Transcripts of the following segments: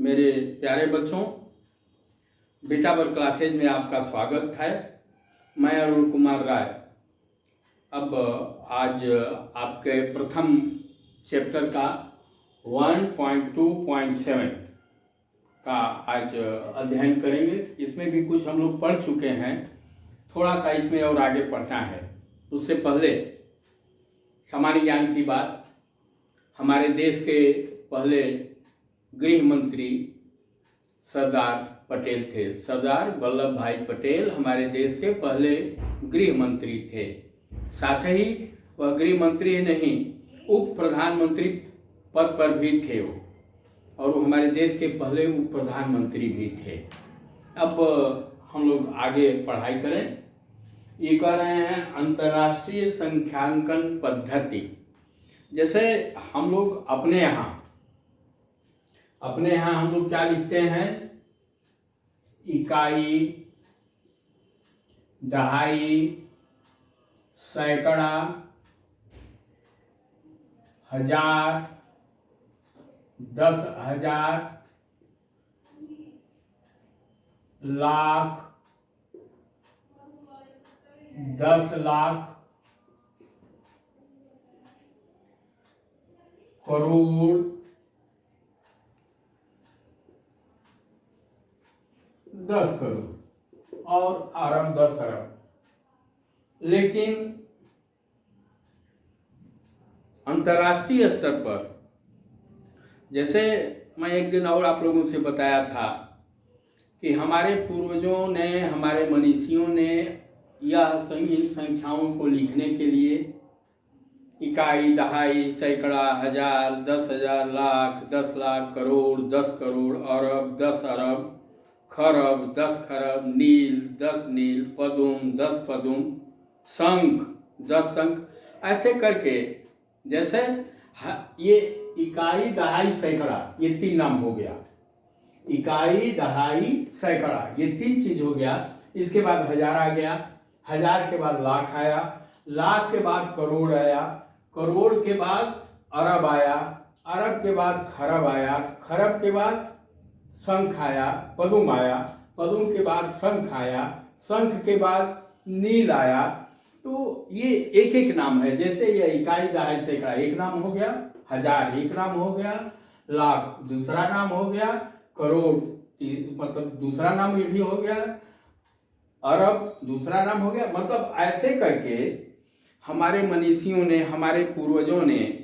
मेरे प्यारे बच्चों, बेटा वर क्लासेज में आपका स्वागत है। मैं अरुण कुमार राय। अब आज आपके प्रथम चैप्टर का 1.2.7 का आज अध्ययन करेंगे। इसमें भी कुछ हम लोग पढ़ चुके हैं, थोड़ा सा इसमें और आगे पढ़ना है। उससे पहले सामान्य ज्ञान की बात, हमारे देश के पहले गृह मंत्री सरदार पटेल थे। सरदार वल्लभ भाई पटेल हमारे देश के पहले गृह मंत्री थे। साथ ही वह गृह मंत्री ही नहीं, उप प्रधानमंत्री पद पर भी थे वो, और वो हमारे देश के पहले उप प्रधानमंत्री भी थे। अब हम लोग आगे पढ़ाई करें। ये कह रहे हैं अंतर्राष्ट्रीय संख्यांकन पद्धति। जैसे हम लोग अपने यहाँ हम लोग क्या लिखते हैं? इकाई, दहाई, सैकड़ा, हजार, 10,000, लाख, 10 लाख, करोड़, 10 करोड़ और अरब, 10 अरब। लेकिन अंतर्राष्ट्रीय स्तर पर, जैसे मैं एक दिन और आप लोगों से बताया था कि हमारे पूर्वजों ने, हमारे मनीषियों ने यह इन संख्याओं को लिखने के लिए इकाई, दहाई, सैकड़ा, हजार, 10,000, लाख, 10 लाख, करोड़, 10 करोड़, अरब, 10 अरब, खरब, 10 खरब, नील, 10 नील, पदुम, 10 पदुम, शंख, 10 शंख, ऐसे करके, जैसे ये इकाई, दहाई, सैकड़ा, ये 3 नाम हो गया। इकाई, दहाई, सैकड़ा, ये 3 चीज हो गया। इसके बाद हजार आ गया, हजार के बाद लाख आया, लाख के बाद करोड़ आया, करोड़ के बाद अरब आया, अरब के बाद खरब आया, खरब के बाद शंख आया, पदुम आया, पदुम के बाद शंख आया, शंख के बाद नील आया। तो ये एक एक नाम है। जैसे ये इकाई, दहाई, सैकड़ा एक नाम हो गया, हजार एक नाम हो गया, लाख दूसरा नाम हो गया, करोड़ मतलब दूसरा नाम ये भी हो गया, अरब दूसरा नाम हो गया। मतलब ऐसे करके हमारे मनीषियों ने, हमारे पूर्वजों ने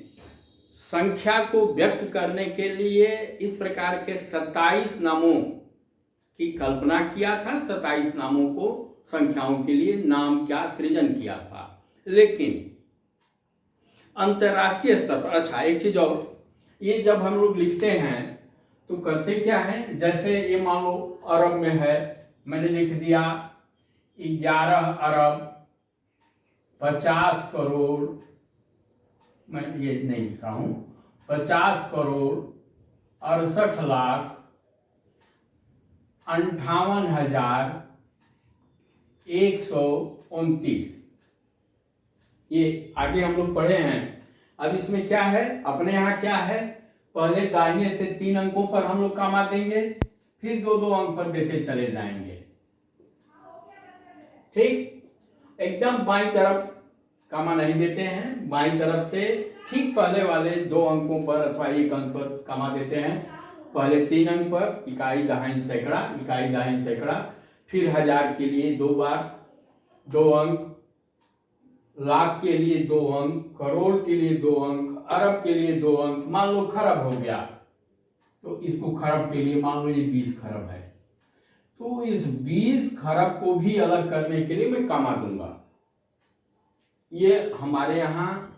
संख्या को व्यक्त करने के लिए इस प्रकार के 27 नामों की कल्पना किया था। 27 नामों को, संख्याओं के लिए नाम क्या सृजन किया था। लेकिन अंतर्राष्ट्रीय स्तर पर, अच्छा एक चीज और, ये जब हम लोग लिखते हैं तो करते क्या है? जैसे ये मान लो अरब में है, मैंने लिख दिया 11 अरब 50 करोड़, मैं ये नहीं लिख रहा हूं, 50 करोड़ 68 लाख 58,129। ये आगे हम लोग पढ़े हैं। अब इसमें क्या है? अपने यहाँ क्या है? पहले दाहिने से 3 अंकों पर हम लोग कामा देंगे, फिर 2-2 अंक पर देते चले जाएंगे। ठीक, एकदम बाईं तरफ कामा नहीं देते हैं, बाईं तरफ से ठीक पहले वाले 2 अंकों पर अथवा 1 अंक पर कामा देते हैं। पहले 3 अंक पर इकाई, दहाई, सैकड़ा, इकाई, दहाई, सैकड़ा, फिर हजार के लिए 2 बार 2 अंक, लाख के लिए 2 अंक, करोड़ के लिए 2 अंक, अरब के लिए 2 अंक। मान लो खरब हो गया तो इसको खरब के लिए मान लो ये 20 खरब है, तो इस 20 खरब को भी अलग करने के लिए मैं कामा दूंगा। ये हमारे यहाँ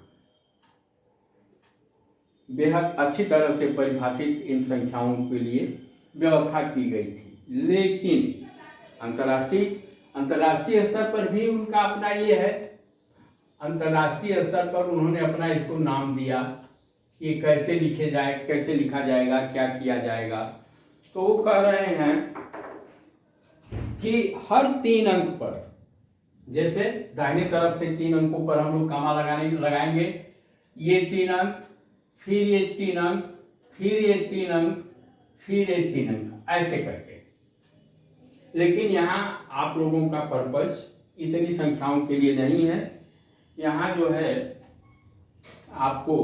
बेहद अच्छी तरह से परिभाषित इन संख्याओं के लिए व्यवस्था की गई थी। लेकिन अंतर्राष्ट्रीय स्तर पर भी उनका अपना ये है। अंतर्राष्ट्रीय स्तर पर उन्होंने अपना इसको नाम दिया कि कैसे लिखे जाए, कैसे लिखा जाएगा, क्या किया जाएगा। तो वो कह रहे हैं कि हर 3 अंक पर, जैसे दाहिने तरफ से 3 अंकों पर हम लोग कामा लगाएंगे, ये 3 अंक, फिर ये 3 अंक, फिर ये 3 अंक, फिर एक 3 अंक, ऐसे करके। लेकिन यहाँ आप लोगों का पर्पज इतनी संख्याओं के लिए नहीं है। यहाँ जो है आपको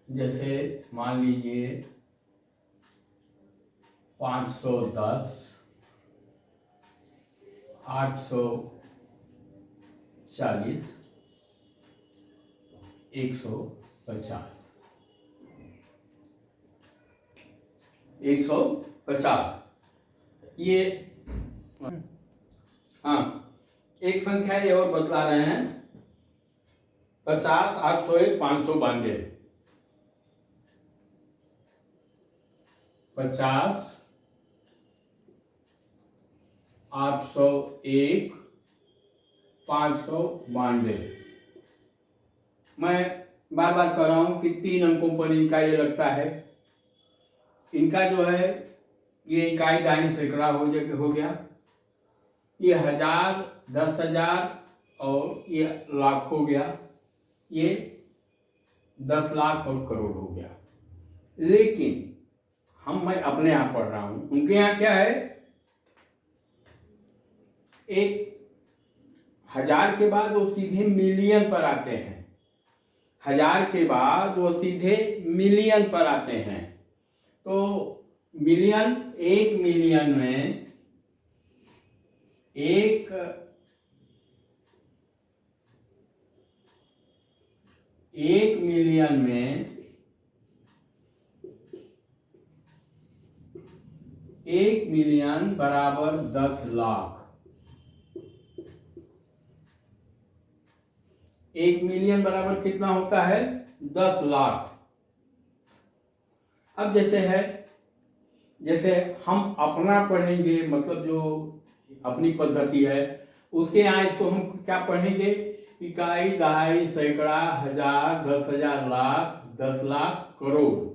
जैसे मान लीजिए 510, 840, 150, 150, ये हाँ एक संख्या ये और बतला रहे हैं, 50, 801, 592, 50, 801, 592। मैं बार बार कह रहा हूं कि 3 अंकों पर इनका ये लगता है। इनका जो है ये इकाई दाहिनी सैकड़ा हो गया, ये 1000, 10,000 और ये लाख हो गया, ये 10 लाख और करोड़ हो गया। लेकिन मैं अपने यहाँ पढ़ रहा हूं, उनके यहाँ क्या है, एक 1000 के बाद वो सीधे मिलियन पर आते हैं, 1000 के बाद वो सीधे मिलियन पर आते हैं। तो मिलियन, 1 मिलियन में 1 मिलियन में 1 मिलियन बराबर 10 लाख। 1 मिलियन बराबर कितना होता है, 10 लाख। अब जैसे हम अपना पढ़ेंगे, मतलब जो अपनी पद्धति है उसके यहाँ इसको हम क्या पढ़ेंगे, इकाई, दहाई, सैकड़ा, 1000, 10,000, लाख, 10 लाख, करोड़।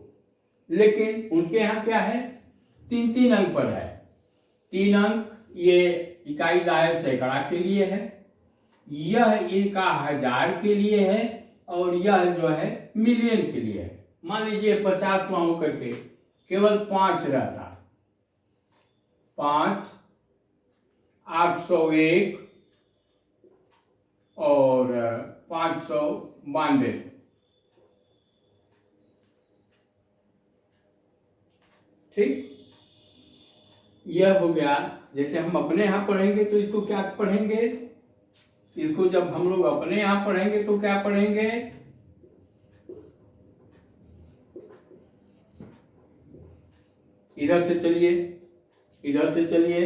लेकिन उनके यहाँ क्या है, 3 अंक पर है। 3 अंक ये इकाई, दहाई, सैकड़ा के लिए है, यह इनका 1000 के लिए है और यह जो है मिलियन के लिए है। मान लीजिए 50 ना हो करके केवल 5 रहता, 5, 801 और 592। ठीक, यह हो गया। जैसे हम अपने यहाँ पढ़ेंगे तो इसको क्या पढ़ेंगे, इसको जब हम लोग अपने यहाँ पढ़ेंगे तो क्या पढ़ेंगे, इधर से चलिए,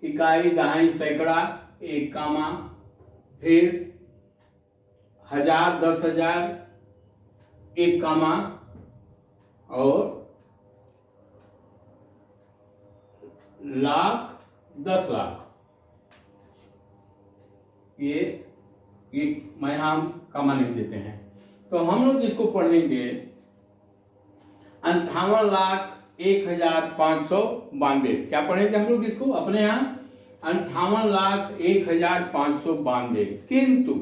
इकाई, दहाई, सैकड़ा, 1 कामा, फिर 1000, 10,000, 1 कामा और लाख, 10 लाख। ये मैं हम कामा नहीं देते हैं। तो हम लोग इसको पढ़ेंगे 58,01,592। क्या पढ़ेंगे हम लोग इसको अपने यहाँ, 58,01,592। किंतु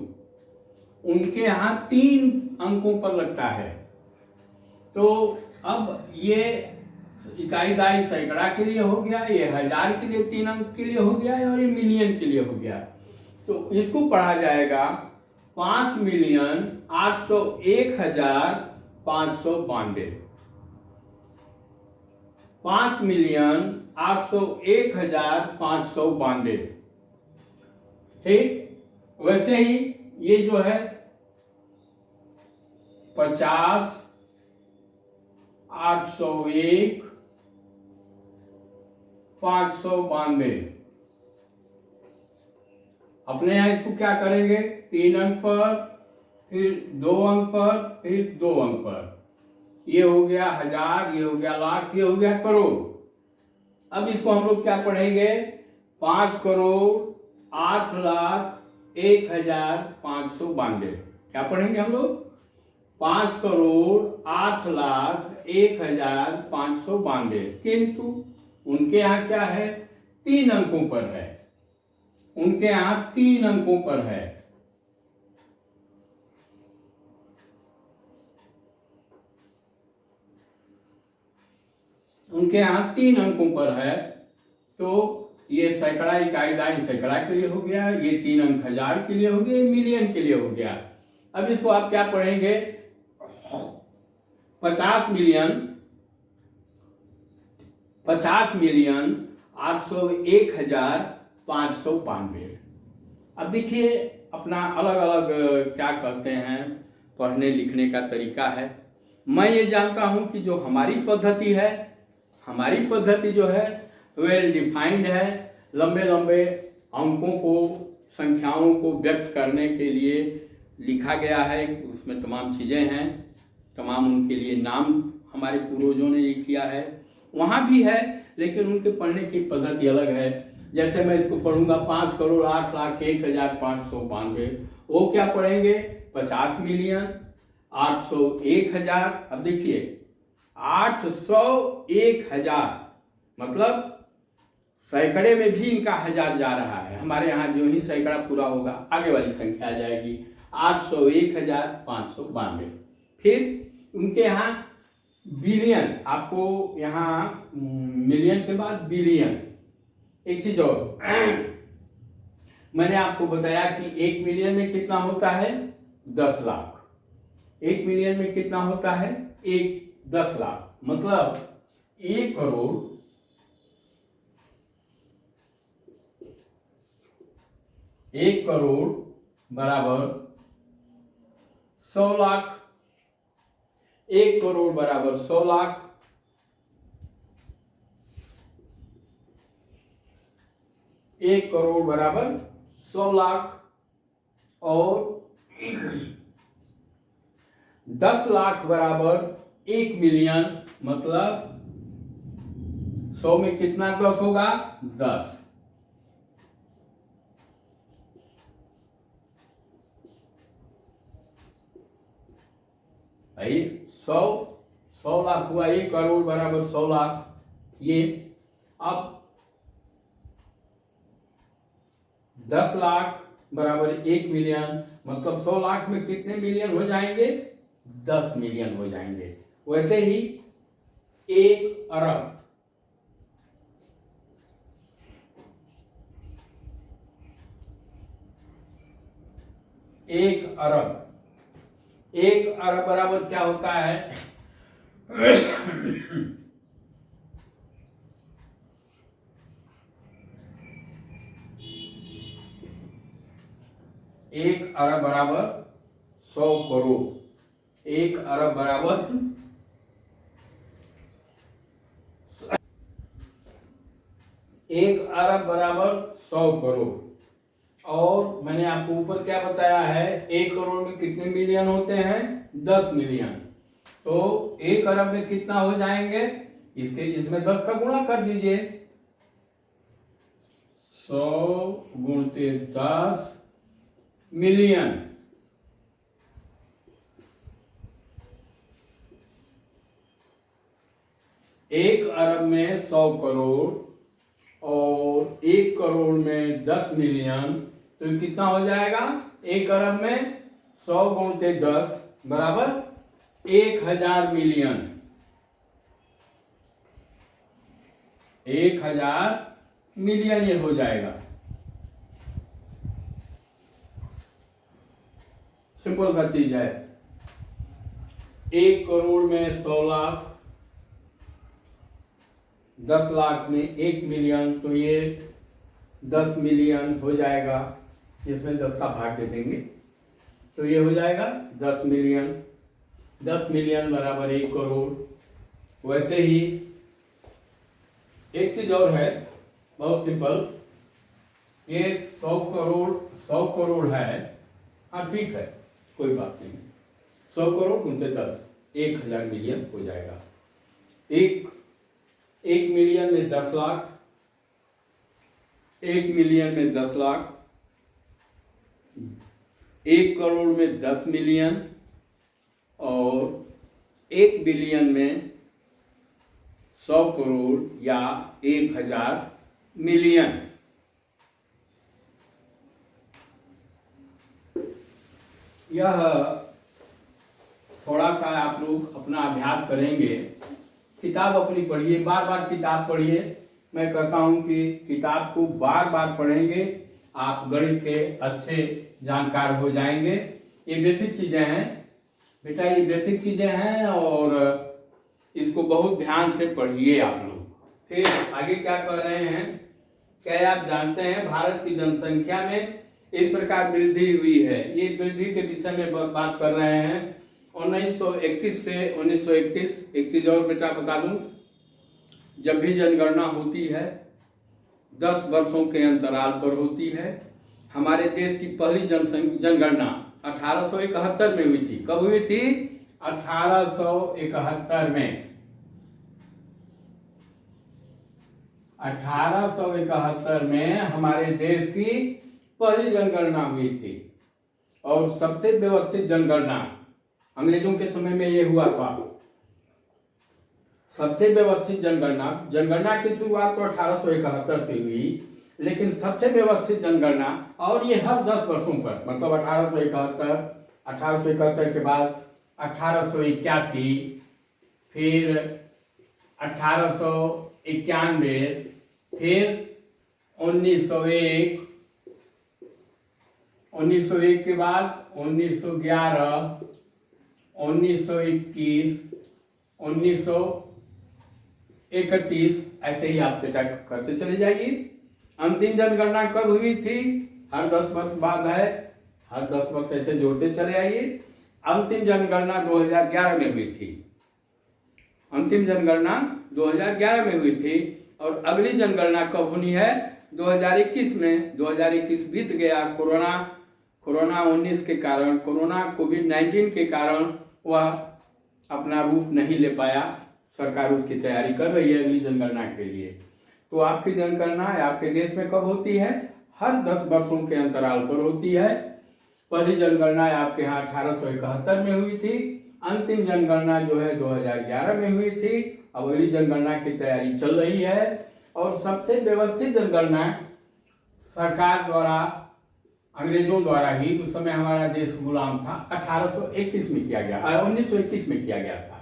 उनके यहाँ 3 अंकों पर लगता है। तो अब ये इकाई, दहाई, सैकड़ा के लिए हो गया, ये 1000 के लिए 3 अंक के लिए हो गया और ये मिलियन के लिए हो गया। तो इसको पढ़ा जाएगा 5,801,592। 5,801,592। ठीक, वैसे ही ये जो है 50, 801, 592। अपने यहाँ इसको क्या करेंगे, 3 अंक पर, फिर 2 अंक पर, फिर 2 अंक पर। ये हो गया 1000, ये हो गया लाख, ये हो गया करोड़। अब इसको हम लोग क्या पढ़ेंगे, 5,08,01,592। क्या पढ़ेंगे हम लोग, 5,08,01,592। किंतु उनके यहाँ क्या है, 3 अंकों पर है, उनके यहाँ 3 अंकों पर है। उनके यहाँ 3 अंकों पर है, तो ये सैकड़ा इकाई दाई सैकड़ा के लिए हो गया, ये 3 अंक हजार के लिए हो गया, ये मिलियन के लिए हो गया। अब इसको आप क्या पढ़ेंगे, 50 मिलियन 801,592। अब देखिए अपना अलग अलग क्या कहते हैं पढ़ने लिखने का तरीका है। मैं ये जानता हूं कि जो हमारी पद्धति है, हमारी पद्धति जो है वेल डिफाइंड है, लंबे लंबे अंकों को संख्याओं को व्यक्त करने के लिए लिखा गया है, उसमें तमाम चीज़ें हैं, तमाम उनके लिए नाम हमारे पूर्वजों ने किया है, वहाँ भी है, लेकिन उनके पढ़ने की पद्धति अलग है। जैसे मैं इसको पढ़ूंगा 5,08,01,592, वो क्या पढ़ेंगे 50 मिलियन 801,000। अब देखिए 801,000 मतलब सैकड़े में भी इनका हजार जा रहा है। हमारे यहाँ जो ही सैकड़ा पूरा होगा आगे वाली संख्या आ जाएगी 801,592। फिर उनके यहाँ बिलियन, आपको यहाँ मिलियन के बाद बिलियन। एक चीज और मैंने आपको बताया कि 1 मिलियन में कितना होता है 10 लाख। 1 मिलियन में कितना होता है 10 लाख, मतलब 1 करोड़ 1 करोड़ बराबर 100 लाख। 1 करोड़ बराबर 100 लाख। 1 करोड़ बराबर 100 लाख और 10 लाख बराबर 1 मिलियन, मतलब 100 में कितना 10 होगा 10। भाई 100 लाख हुआ, 1 करोड़ बराबर 100 लाख। ये अब 10 लाख बराबर 1 मिलियन, मतलब 100 लाख में कितने मिलियन हो जाएंगे 10 मिलियन हो जाएंगे। वैसे ही 1 अरब, 1 अरब, 1 अरब बराबर क्या होता है 1 अरब बराबर 100 करोड़। 1 अरब बराबर 1 अरब बराबर 100 करोड़। और मैंने आपको ऊपर क्या बताया है 1 करोड़ में कितने मिलियन होते हैं 10 मिलियन। तो 1 अरब में कितना हो जाएंगे, इसमें 10 का गुणा कर दीजिए, 100 गुणते 10 मिलियन। एक अरब में 100 करोड़ और 1 करोड़ में 10 मिलियन, तो कितना हो जाएगा 1 अरब में 100 गुणते 10 बराबर 1000 मिलियन। 1000 मिलियन ये हो जाएगा। सिंपल सा चीज है। 1 करोड़ में 100 लाख, 10 लाख में 1 मिलियन, तो ये 10 मिलियन हो जाएगा। इसमें 10 का भाग दे देंगे तो ये हो जाएगा 10 मिलियन। 10 मिलियन बराबर 1 करोड़। वैसे ही एक चीज और है, बहुत सिंपल, ये 100 करोड़ है। हाँ ठीक है, कोई बात नहीं। 100 करोड़ गुणते 10 1000 मिलियन हो जाएगा। एक मिलियन में 10 लाख, 1 मिलियन में 10 लाख, 1 करोड़ में 10 मिलियन और 1 बिलियन में 100 करोड़ या 1000 मिलियन। यह थोड़ा सा आप लोग अपना अभ्यास करेंगे किताब अपनी पढ़िए, बार बार किताब पढ़िए। मैं कहता हूँ कि किताब को बार बार पढ़ेंगे आप गणित के अच्छे जानकार हो जाएंगे। ये बेसिक चीज़ें हैं बेटा, ये बेसिक चीज़ें हैं और इसको बहुत ध्यान से पढ़िए आप लोग। फिर आगे क्या कह रहे हैं, क्या आप जानते हैं भारत की जनसंख्या में इस प्रकार वृद्धि हुई है। ये वृद्धि के विषय में बात कर रहे हैं 1921 से 1921। एक चीज़ और बेटा बता दूं, जब भी जनगणना होती है 10 वर्षों के अंतराल पर होती है। हमारे देश की पहली जनगणना 1871 में हुई थी। कब हुई थी? 1871 में। 1871 में हमारे देश की पहली जनगणना हुई थी और सबसे व्यवस्थित जनगणना अंग्रेजों के समय में ये हुआ था। सबसे व्यवस्थित जनगणना की शुरुआत तो 1871 से हुई, लेकिन सबसे व्यवस्थित जनगणना, और ये हर 10 वर्षों पर, मतलब 1871 के बाद 1881, फिर 1891, फिर 1901, 1901 के बाद 1911, 1921, 1931, ऐसे ही आप बेटा करते चले जाइए। अंतिम जनगणना कब हुई थी? हर 10 वर्ष बाद है, हर 10 वर्ष ऐसे जोड़ते चले आइए। अंतिम जनगणना 2011 में हुई थी। अंतिम जनगणना 2011 में हुई थी और अगली जनगणना कब होनी है? 2021 में। 2021 बीत गया, कोरोना 19 के कारण, कोरोना कोविड-19 के कारण वह अपना रूप नहीं ले पाया। सरकार उसकी तैयारी कर रही है अगली जनगणना के लिए। तो आपकी जनगणना आपके देश में कब होती है? हर 10 वर्षों के अंतराल पर होती है। पहली जनगणना आपके यहाँ 1871 में हुई थी। अंतिम जनगणना जो है 2011 में हुई थी। अब अगली जनगणना की तैयारी चल रही है और सबसे व्यवस्थित जनगणना सरकार द्वारा, अंग्रेजों द्वारा ही, उस समय हमारा देश गुलाम था, 1821 में किया गया, 1921 में किया गया था।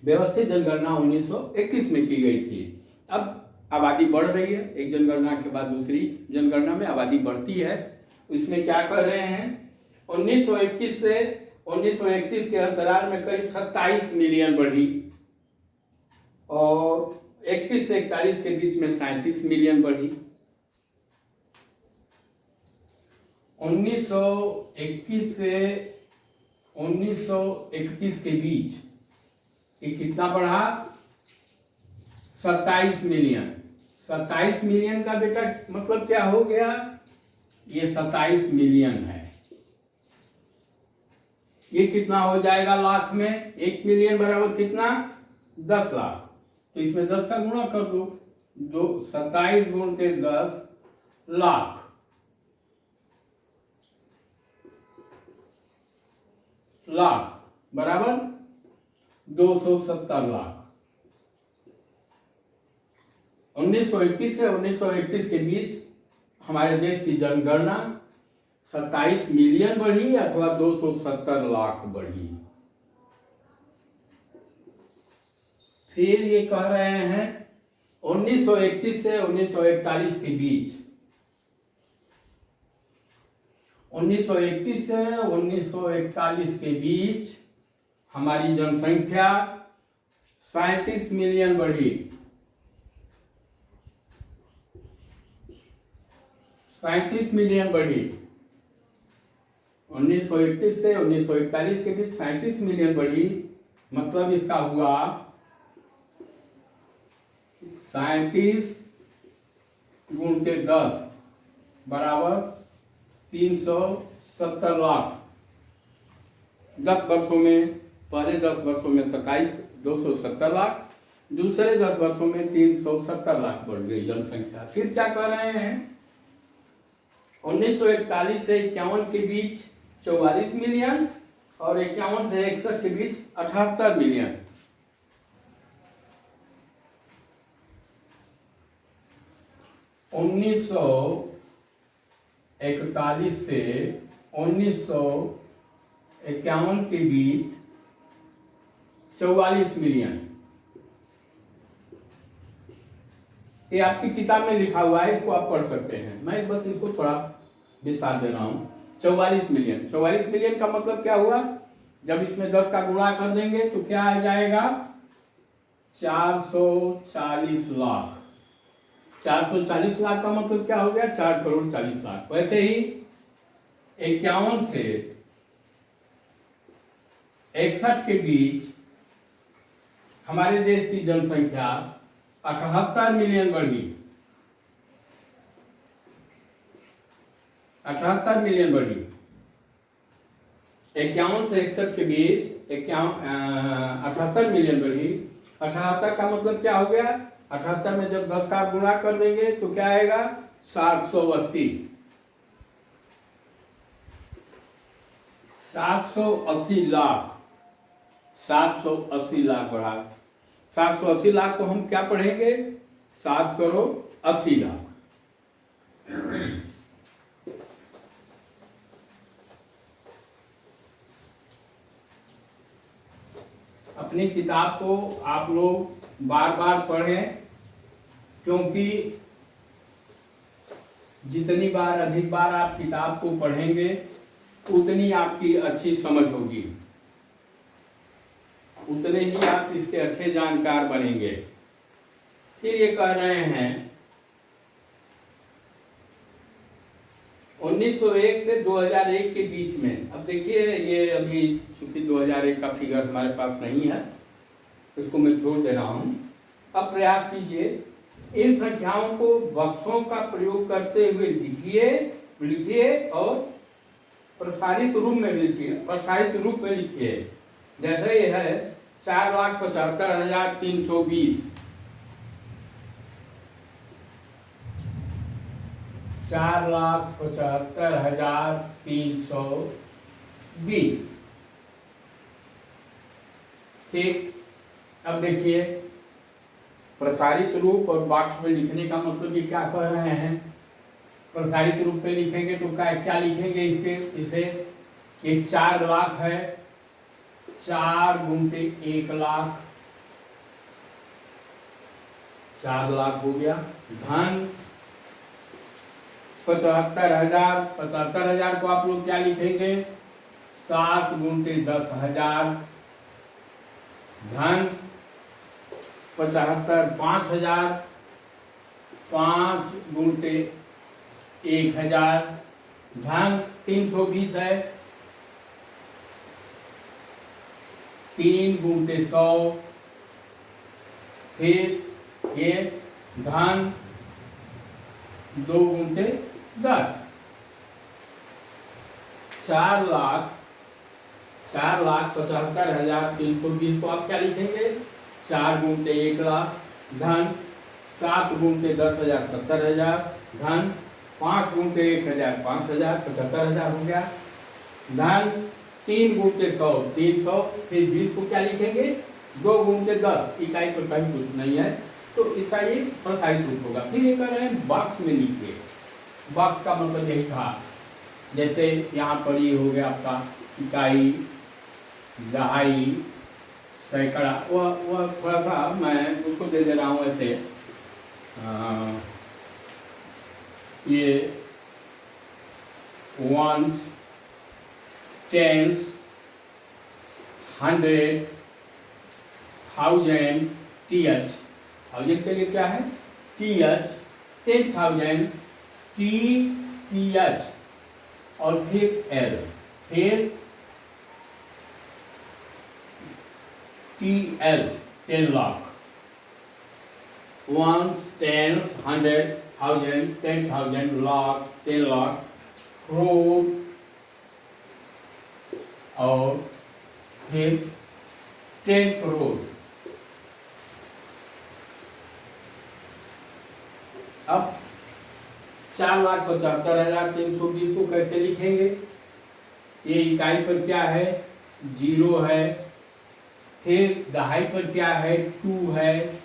व्यवस्थित जनगणना 1921 में की गई थी। अब आबादी बढ़ रही है, एक जनगणना के बाद दूसरी जनगणना में आबादी बढ़ती है। इसमें क्या कर रहे हैं, 1921 से 1931 के अंतराल में करीब 27 मिलियन बढ़ी और 31 से 41 के बीच में 37 मिलियन बढ़ी। 1921 से 1931 के बीच ये कितना बढ़ा? 27 मिलियन। 27 मिलियन का बेटा मतलब क्या हो गया? ये 27 मिलियन है। ये कितना हो जाएगा लाख में? 1 मिलियन बराबर कितना? 10 लाख। तो इसमें 10 का गुणा कर दो, 27 गुण के 10 लाख। बराबर 270 लाख। 1921 से 1931 के बीच हमारे देश की जनगणना 27 मिलियन बढ़ी अथवा 270 लाख बढ़ी। फिर ये कह रहे हैं 1931 से 1941 के बीच, 1931 से 1941 के बीच हमारी जनसंख्या 37 मिलियन बढ़ी। 37 मिलियन बढ़ी। 1931 से 1941 के बीच 37 मिलियन बढ़ी। मतलब इसका हुआ 37 गुण के 10 बराबर 370 लाख। 10 वर्षों में, पहले 10 वर्षों में 270 लाख, दूसरे 10 वर्षों में 370 लाख बढ़ गई जनसंख्या। फिर क्या कर रहे हैं, 1941 से 51 के बीच 44 मिलियन और 51 से 61 के बीच 78 मिलियन। उन्नीस सौ 41 से 1951 के बीच 44 मिलियन। ये आपकी किताब में लिखा हुआ है, इसको आप पढ़ सकते हैं, मैं बस इसको थोड़ा विस्तार दे रहा हूँ। 44 मिलियन, 44 मिलियन का मतलब क्या हुआ, जब इसमें 10 का गुणा कर देंगे तो क्या आ जाएगा, 440 लाख। 440 लाख का मतलब क्या हो गया, 4 करोड़ 40 लाख। वैसे ही 51 से 61 के बीच हमारे देश की जनसंख्या 78 मिलियन बढ़ी, 78 मिलियन बढ़ी। 51 से 61 के बीच 78 मिलियन बढ़ी। 78 का मतलब क्या हो गया, 78 में जब 10 का गुणा कर देंगे तो क्या आएगा, 780। 780 लाख, 780 लाख बढ़ा। 780 लाख को हम क्या पढ़ेंगे, 7 करोड़ 80 लाख। अपनी किताब को आप लोग बार बार पढ़ें, क्योंकि जितनी बार अधिक बार आप किताब को पढ़ेंगे उतनी आपकी अच्छी समझ होगी, उतने ही आप इसके अच्छे जानकार बनेंगे। फिर ये कह रहे हैं 1901 से 2001 के बीच में। अब देखिए, ये अभी चूंकि 2001 का फिगर हमारे पास नहीं है, इसको मैं छोड़ दे रहा हूँ। अब प्रयास कीजिए, इन संख्याओं को बक्सों का प्रयोग करते हुए लिखिए और प्रसारित रूप में लिखिए, प्रसारित रूप में लिखिए। जैसे ये है 4,75,320, 4,75,320। ठीक, अब देखिए प्रसारित रूप और बॉक्स में लिखने का मतलब ये क्या कह रहे हैं। प्रसारित रूप में लिखेंगे तो क्या लिखेंगे इसे, ये 4 लाख है, 4 गुणते 1 लाख, 4 लाख हो गया। धन 75,000, 75,000 को आप लोग क्या लिखेंगे, 7 गुणते 10,000। धन 75, 5,000, 5 गुणते 1,000। धन 320 है, 3 गुणते 100। फिर ये धन 2 गुणते 10, 4,75,320 को आप क्या लिखेंगे, 4 गुणते 1 लाख। धन 7 गुणते 10,000, 70,000। धन 5 गुणते 1,000, 5,000, 75,000 हो गया। धन 3 गुणते 100, 300। फिर 20 को क्या लिखेंगे, 2 गुणते 10, इकाई पर कहीं कुछ नहीं है तो इसका ये प्रसारित रूप होगा। फिर ये कह रहे हैं बॉक्स में लिखिए। बॉक्स का मतलब यही था, जैसे यहाँ पर ये हो गया आपका इकाई, दहाई, सैकड़ा, वह थोड़ा सा मैं उसको दे रहा हूँ ऐसे। ये वंस, टेंस, 100, 1000, TH। थाउजेंड के लिए क्या है, TH, 10,000, TH, और फिर L, फिर TL, 10 लाख। 1, 10, 100, 1000, 10,000, लाख, 10 लाख, करोड़, और फिर 10 करोड़। अब 4,75,320 को कैसे लिखेंगे, ये इकाई पर क्या है, 0 है। फिर दहाई पर क्या है, 2 है।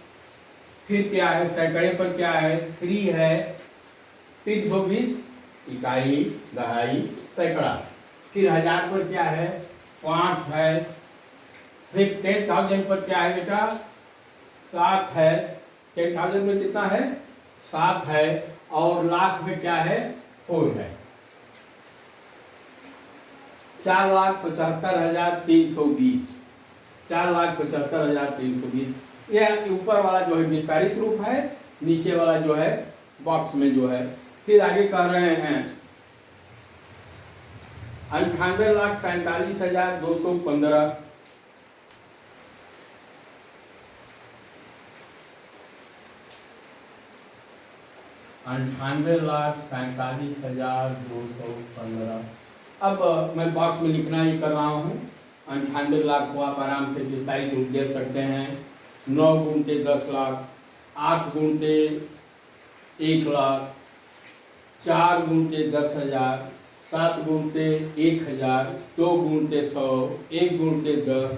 फिर क्या है, सैकड़े पर क्या है, 3 है। 320 इकाई, दहाई, सैकड़ा। फिर 1000 पर क्या है, 5 है। फिर 10,000 पर क्या है बेटा, 7 है। 10,000 में कितना है, 7 है, और लाख में क्या है, 4 है। 4,75,320, 4,75,320। यह ऊपर वाला जो है विस्तारित रूप है, नीचे वाला जो है बॉक्स में जो है। फिर आगे कह रहे हैं 98,47,215, 98,47,215। अब मैं बॉक्स में लिखना ही कर रहा हूँ। 98 लाख को आप आराम से विस्तारित रूप दे सकते हैं। 9 गुणते 10 लाख, 8 गुणते 1 लाख, 4 गुणते 10,000, 7 गुणते 1,000, 2 गुणते 100, 1 गुणते 10,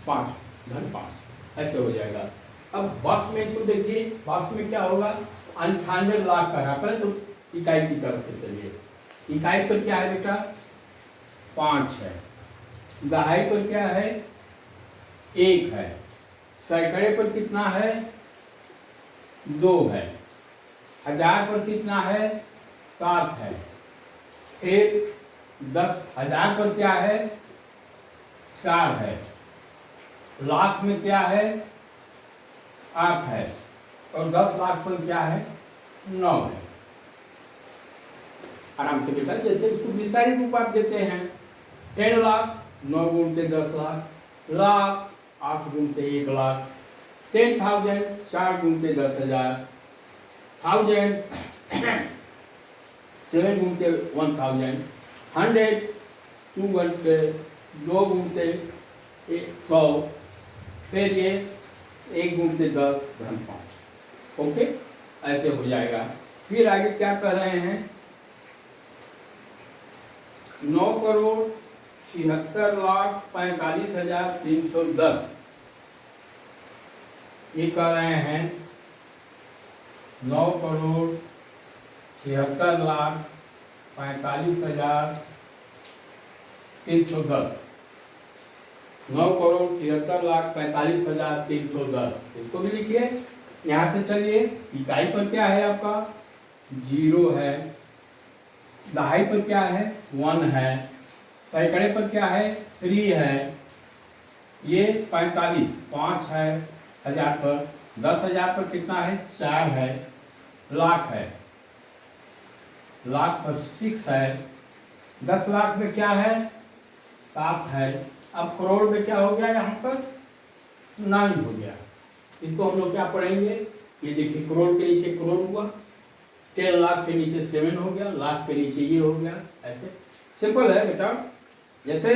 5 धन 5, ऐसे हो जाएगा। अब बॉक्स में इसको देखिए, बॉक्स में क्या होगा, 98 लाख का है, तो इकाई की तरफ से चलिए। इकाई पर क्या है बेटा, 5 है। दहाई पर क्या है, 1 है। सैकड़े पर कितना है, 2 है। हजार पर कितना है, 7 है। फिर 10,000 पर क्या है, 4 है। लाख में क्या है, 8 है, और 10 लाख पर क्या है, 9 है। आराम से बेटा जैसे इसको विस्तारित रूप आप देते हैं। 10 लाख 9 गुणते 10 लाख, लाख 8 गुणते 1 लाख, 10,000 4 गुणते 10,000, 1000 7 गुणते 1,000, 100 2 गुणते 2 गुणते 100, फिर ये 1 गुणते 10 धन 5। ओके, ऐसे हो जाएगा। फिर आगे क्या कर रहे हैं, 9,76,45,310, ये कह रहे हैं 9,76,45,310, 9,76,45,310, इसको भी लिखिए। यहाँ से चलिए, इकाई पर क्या है आपका, 0 है। दहाई पर क्या है, 1 है। सैकड़े पर क्या है, 3 है। ये 45, 5 है। 1000 पर, 10,000 पर कितना है, 4 है। लाख है, लाख पर 6 है। 10 लाख में क्या है, 7 है। अब करोड़ में क्या हो गया, यहाँ पर 9 हो गया। इसको हम लोग क्या पढ़ेंगे, ये देखिए, करोड़ के नीचे करोड़ हुआ, 10 लाख के नीचे 7 हो गया, लाख के नीचे ये हो गया। ऐसे सिंपल है बेटा। जैसे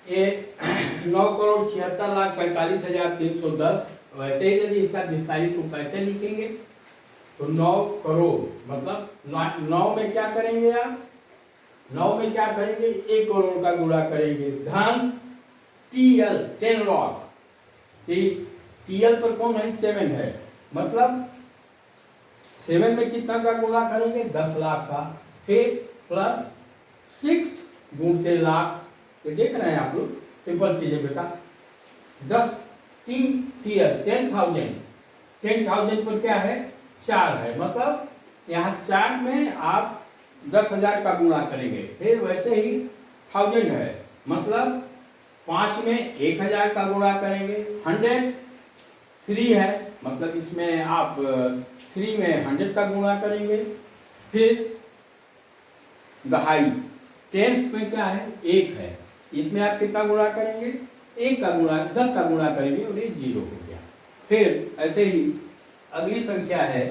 ये 9,76,45,310, वैसे ही यदि इसका विस्तारित रूप कैसे लिखेंगे, तो 9 करोड़ मतलब 9 में क्या करेंगे आप, 9 में क्या करेंगे, 1 करोड़ का गुणा करेंगे। धन TL 10 लाख, TL पर कौन है, 7 है, मतलब 7 में कितना का गुणा करेंगे, 10 लाख का। फिर प्लस 6 गुणते लाख, तो देख रहे हैं आप लोग, सिंपल चीज है बेटा। 10 10,000, 10,000 पर क्या है, 4 है, मतलब यहाँ 4 में आप 10,000 का गुणा करेंगे। फिर वैसे ही 1000 है, मतलब 5 में 1,000 का गुणा करेंगे। 100 3 है, मतलब इसमें आप 3 में 100 का गुणा करेंगे। फिर दहाई 10 में क्या है, 1 है, इसमें आप कितना गुणा करेंगे, 1 का गुणा, 10 का गुणा करेंगे, और ये 0 हो गया। फिर ऐसे ही अगली संख्या है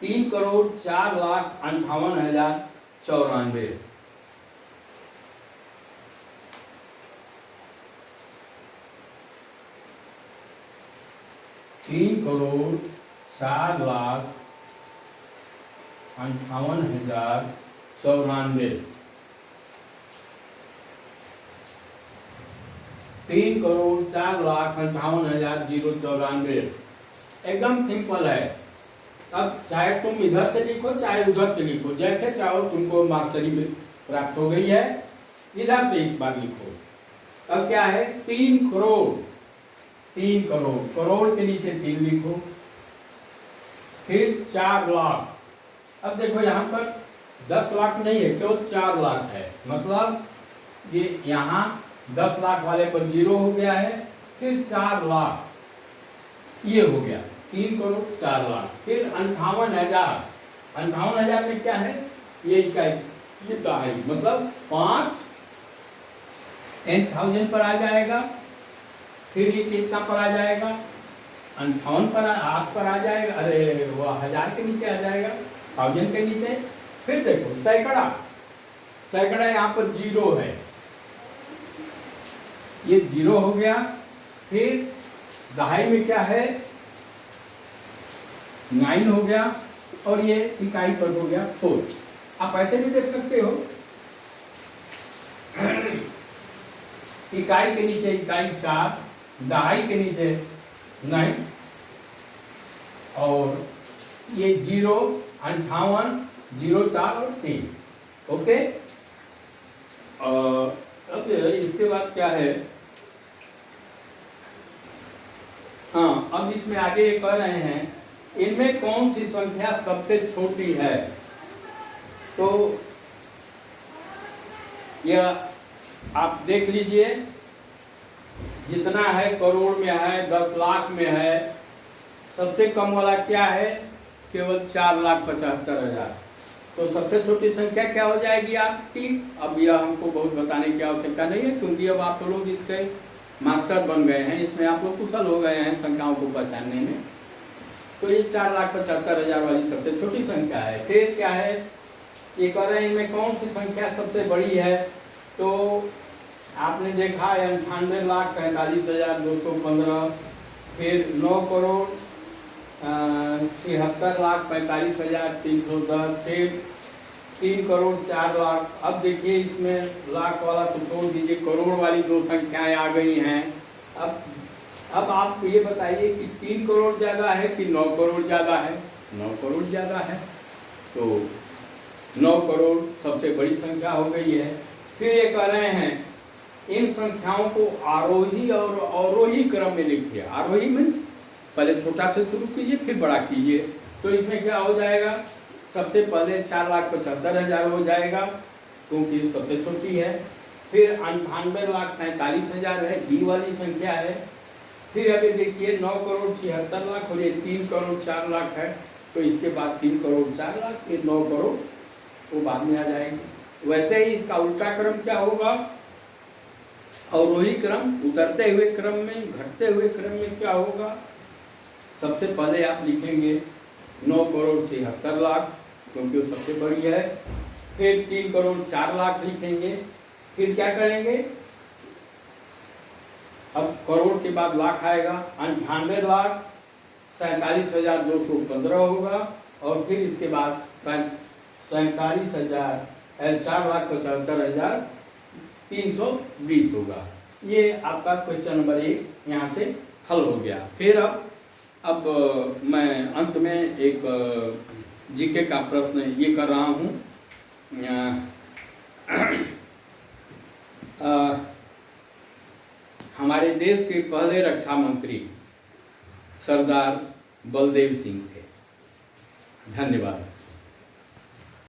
3,04,58,094, 3,04,58,094, 3,04,58,094, एकदम सिंपल है। अब चाहे तुम इधर से लिखो चाहे उधर से लिखो, जैसे चाहो, तुमको मास्टरी में प्राप्त हो गई है। इधर से इस बार लिखो। अब क्या है, 3 करोड़, 3 करोड़, करोड़ के नीचे 3 लिखो, फिर 4 लाख। अब देखो यहाँ पर 10 लाख नहीं है, केवल 4 लाख है, मतलब ये यहाँ 10 लाख वाले पर 0 हो गया है, फिर 4 लाख, ये हो गया 3 करोड़ 4 लाख। फिर 58,000, 58,000 में क्या है, ये इकाई, ये दहाई, मतलब 10,000 पर आ जाएगा। फिर ये कितना पर आ जाएगा, 58 पर 8 पर आ जाएगा, अरे वो 1000 के नीचे आ जाएगा, 1000 के नीचे। फिर देखो सैकड़ा, सैकड़ा यहाँ पर 0 है, ये 0 हो गया। फिर दहाई में क्या है, 9 हो गया, और ये इकाई पर हो गया 4। आप ऐसे भी देख सकते हो, इकाई के नीचे इकाई 4, दहाई के नीचे 9, और ये 0, 58, 0, 4 और 3। ओके। अब इसके बाद क्या है, हाँ, अब इसमें आगे ये कह रहे हैं, इनमें कौन सी संख्या सबसे छोटी है। तो यह आप देख लीजिए, जितना है करोड़ में है, 10 लाख में है, सबसे कम वाला क्या है, केवल 4,75,000। तो सबसे छोटी संख्या क्या हो जाएगी आपकी। अब यह हमको बहुत बताने की आवश्यकता नहीं है, क्योंकि अब आप लोग इसके मास्टर बन गए हैं, इसमें आप लोग कुशल हो गए हैं संख्याओं को पहचानने में। तो ये 4,75,000 वाली सबसे छोटी संख्या है। फिर क्या है, ये कह रहे हैं इनमें कौन सी संख्या सबसे बड़ी है। तो आपने देखा है 98,47,215, फिर 9,76,45,310, फिर 3 करोड़ 4 लाख। अब देखिए इसमें लाख वाला तो छोड़ दीजिए, करोड़ वाली 2 संख्याएं आ गई हैं। अब आप ये बताइए कि 3 करोड़ ज़्यादा है कि 9 करोड़ ज़्यादा है। 9 करोड़ ज़्यादा है, तो 9 करोड़ सबसे बड़ी संख्या हो गई है। फिर ये कह रहे हैं इन संख्याओं को आरोही और अवरोही क्रम में लिखिए। आरोही मीन्स पहले छोटा से शुरू कीजिए फिर बड़ा कीजिए। तो इसमें क्या हो जाएगा, सबसे पहले 4,75,000 हो जाएगा, क्योंकि सबसे छोटी है। फिर 98,47,000 है, जी वाली संख्या है। फिर अभी देखिए 9 करोड़ 76 लाख, और ये 3 करोड़ 4 लाख है, तो इसके बाद 3 करोड़ 4 लाख, फिर 9 करोड़ वो बाद में आ जाएंगे। वैसे ही इसका उल्टा क्रम क्या होगा, अवरोही क्रम, उतरते हुए क्रम में, घटते हुए क्रम में क्या होगा। सबसे पहले आप लिखेंगे 9 करोड़ 76 लाख, क्योंकि वो सबसे बड़ी है। फिर 3 करोड़ 4 लाख लिखेंगे। फिर क्या करेंगे, अब करोड़ के बाद लाख आएगा, 98,47,215 होगा, और फिर इसके बाद 4,75,320 होगा। ये आपका क्वेश्चन नंबर 1 यहाँ से हल हो गया। फिर अब मैं अंत में एक जीके का प्रश्न ये कर रहा हूँ। हमारे देश के पहले रक्षा मंत्री सरदार बलदेव सिंह थे। धन्यवाद।